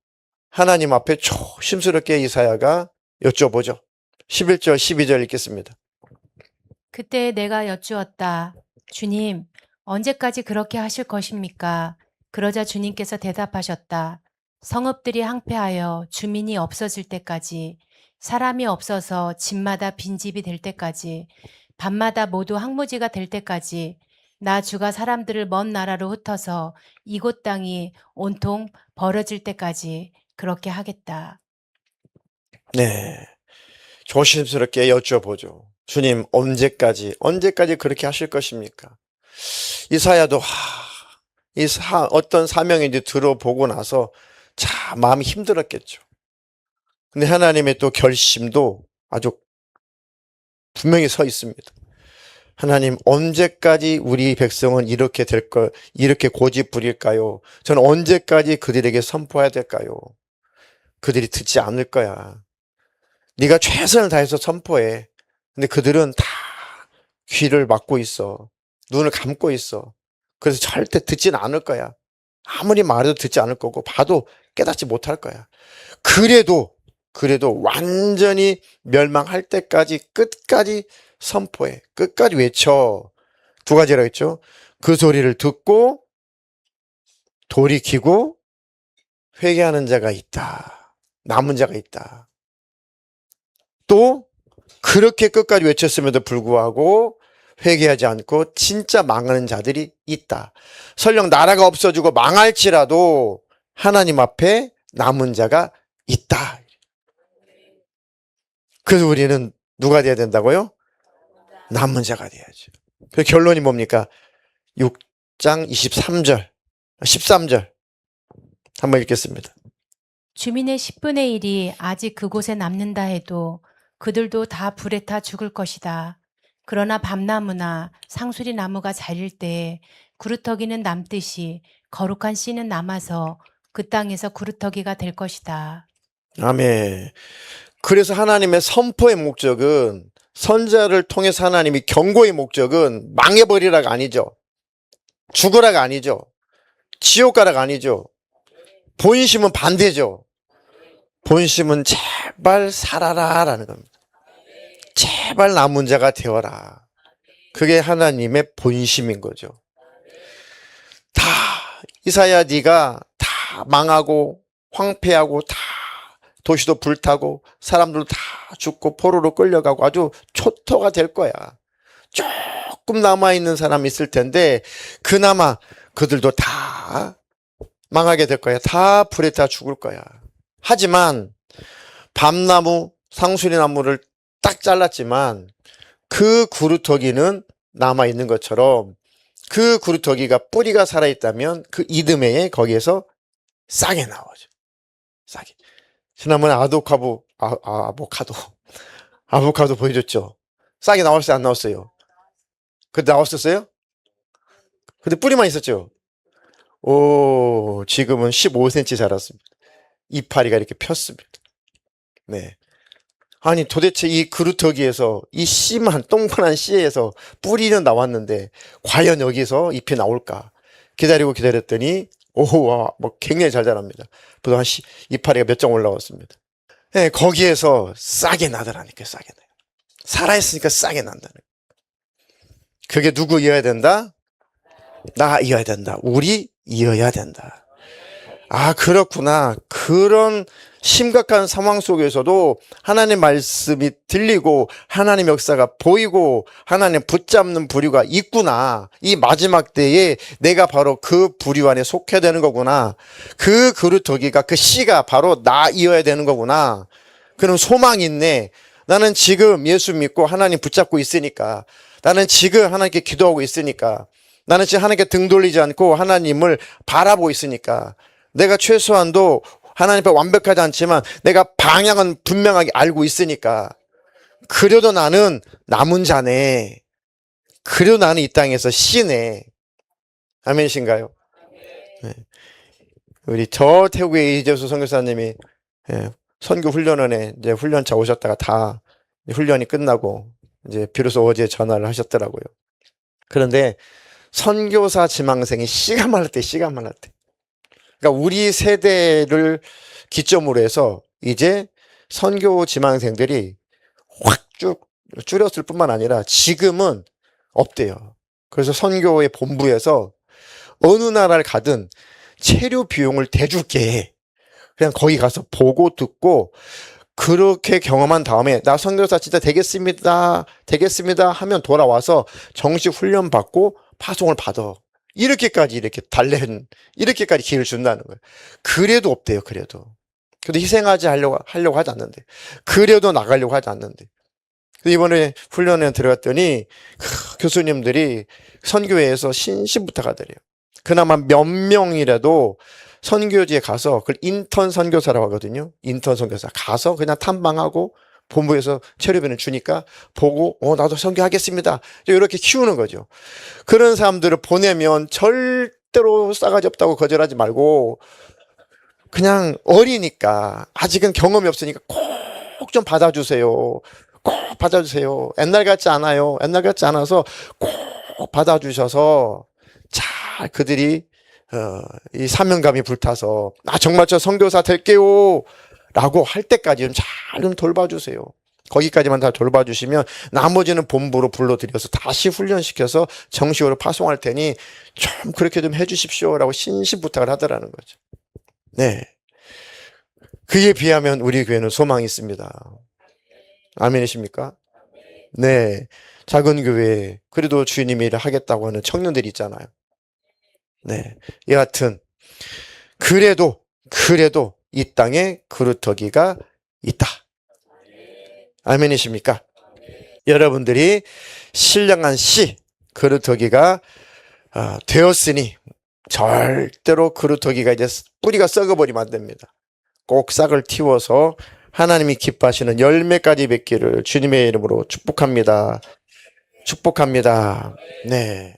하나님 앞에 조심스럽게 이사야가 여쭤보죠. 11절, 12절 읽겠습니다. 그때 내가 여쭈었다. 주님, 언제까지 그렇게 하실 것입니까? 그러자 주님께서 대답하셨다. 성읍들이 항폐하여 주민이 없어질 때까지 사람이 없어서 집마다 빈집이 될 때까지, 밤마다 모두 황무지가 될 때까지, 나 주가 사람들을 먼 나라로 흩어서 이곳 땅이 온통 벌어질 때까지 그렇게 하겠다. 네. 조심스럽게 여쭤보죠. 주님, 언제까지 그렇게 하실 것입니까? 이사야도 어떤 사명인지 들어보고 나서 참 마음이 힘들었겠죠. 근데 하나님의 또 결심도 아주 분명히 서 있습니다. 하나님, 언제까지 우리 백성은 이렇게 고집 부릴까요? 저는 언제까지 그들에게 선포해야 될까요? 그들이 듣지 않을 거야. 네가 최선을 다해서 선포해. 근데 그들은 다 귀를 막고 있어. 눈을 감고 있어. 그래서 절대 듣지는 않을 거야. 아무리 말해도 듣지 않을 거고 봐도 깨닫지 못할 거야. 그래도 완전히 멸망할 때까지 끝까지 선포해. 끝까지 외쳐. 두 가지라고 했죠. 그 소리를 듣고 돌이키고 회개하는 자가 있다. 남은 자가 있다. 또 그렇게 끝까지 외쳤음에도 불구하고 회개하지 않고 진짜 망하는 자들이 있다. 설령 나라가 없어지고 망할지라도 하나님 앞에 남은 자가 있다. 그래서 우리는 누가 돼야 된다고요? 남은 자가 돼야죠. 그 결론이 뭡니까? 6장 13절 한번 읽겠습니다. 주민의 10분의 1이 아직 그곳에 남는다 해도 그들도 다 불에 타 죽을 것이다. 그러나 밤나무나 상수리 나무가 자릴 때 구루터기는 남듯이 거룩한 씨는 남아서 그 땅에서 구루터기가 될 것이다. 아멘. 그래서 하나님의 선포의 목적은 선자를 통해서 하나님이 경고의 목적은 망해버리라가 아니죠. 죽으라가 아니죠. 지옥 가라가 아니죠. 본심은 반대죠. 본심은 제발 살아라라는 겁니다. 제발 남은 자가 되어라. 그게 하나님의 본심인 거죠. 다 이사야 네가 다 망하고 황폐하고 다 도시도 불타고 사람들도 다 죽고 포로로 끌려가고 아주 초토가 될 거야. 조금 남아있는 사람이 있을 텐데 그나마 그들도 다 망하게 될 거야. 다 불에 다 죽을 거야. 하지만 밤나무, 상수리나무를 딱 잘랐지만 그 구루터기는 남아있는 것처럼 그 구루터기가 뿌리가 살아있다면 그 이듬해에 거기에서 싹이 나오죠. 싹이. 지난번에 아보카도 보여줬죠. 싹이 나왔어요? 안 나왔어요? 그때 나왔었어요? 근데 뿌리만 있었죠? 오, 지금은 15cm 자랐습니다. 이파리가 이렇게 폈습니다. 네. 아니, 도대체 이 그루터기에서 이 동그란 씨에서 뿌리는 나왔는데, 과연 여기서 잎이 나올까? 기다렸더니, 와, 굉장히 잘 자랍니다. 보통 이파리가 몇 장 올라왔습니다. 네, 거기에서 싹이 나더라니까, 싹이 나요. 살아있으니까 싹이 난다는 거예요. 그게 누구 이어야 된다? 나 이어야 된다. 우리 이어야 된다. 아, 그렇구나. 그런 심각한 상황 속에서도 하나님 말씀이 들리고 하나님 역사가 보이고 하나님 붙잡는 부류가 있구나. 이 마지막 때에 내가 바로 그 부류 안에 속해야 되는 거구나. 그 그루터기가 그 씨가 바로 나 이어야 되는 거구나. 그런 소망이 있네. 나는 지금 예수 믿고 하나님 붙잡고 있으니까. 나는 지금 하나님께 기도하고 있으니까. 나는 지금 하나님께 등 돌리지 않고 하나님을 바라보고 있으니까. 내가 최소한도 하나님 앞에 완벽하지 않지만 내가 방향은 분명하게 알고 있으니까. 그래도 나는 남은 자네. 그래도 나는 이 땅에서 씨네. 아멘이신가요? 네. 우리 저 태국의 이재수 선교사님이 선교 훈련원에 이제 훈련차 오셨다가 다 훈련이 끝나고 이제 비로소 어제 전화를 하셨더라고요. 그런데 선교사 지망생이 씨가 말랐대. 그러니까 우리 세대를 기점으로 해서 이제 선교 지망생들이 확 줄였을 뿐만 아니라 지금은 없대요. 그래서 선교의 본부에서 어느 나라를 가든 체류 비용을 대줄게. 그냥 거기 가서 보고 듣고 그렇게 경험한 다음에 나 선교사 진짜 되겠습니다 하면 돌아와서 정식 훈련 받고 파송을 받아. 이렇게까지 이렇게 이렇게까지 기회를 준다는 거예요. 그래도 없대요. 그래도 희생하지 하려고 하지 않는데, 그래도 나가려고 하지 않는데. 이번에 훈련에 들어갔더니 교수님들이 선교회에서 신신부탁하더래요. 그나마 몇 명이라도 선교지에 가서 그걸 인턴 선교사라고 하거든요. 인턴 선교사 가서 그냥 탐방하고 본부에서 체류비는 주니까 보고 나도 선교하겠습니다. 이렇게 키우는 거죠. 그런 사람들을 보내면 절대로 싸가지 없다고 거절하지 말고, 그냥 어리니까 아직은 경험이 없으니까 꼭 좀 받아주세요. 꼭 받아주세요. 옛날 같지 않아요. 옛날 같지 않아서 꼭 받아주셔서 잘 그들이 이 사명감이 불타서 정말 저 선교사 될게요 라고 할 때까지 좀 돌봐주세요. 거기까지만 다 돌봐주시면 나머지는 본부로 불러들여서 다시 훈련시켜서 정식으로 파송할 테니 좀 그렇게 좀 해주십시오 라고 신신부탁을 하더라는 거죠. 네, 그에 비하면 우리 교회는 소망이 있습니다. 아멘이십니까? 네, 작은 교회 그래도 주님이 일을 하겠다고 하는 청년들이 있잖아요. 네, 여하튼 그래도 이 땅에 그루터기가 있다. 아멘이십니까? 여러분들이 신령한 씨 그루터기가 되었으니 절대로 그루터기가 이제 뿌리가 썩어버리면 안 됩니다. 꼭 싹을 틔워서 하나님이 기뻐하시는 열매까지 맺기를 주님의 이름으로 축복합니다. 축복합니다. 네.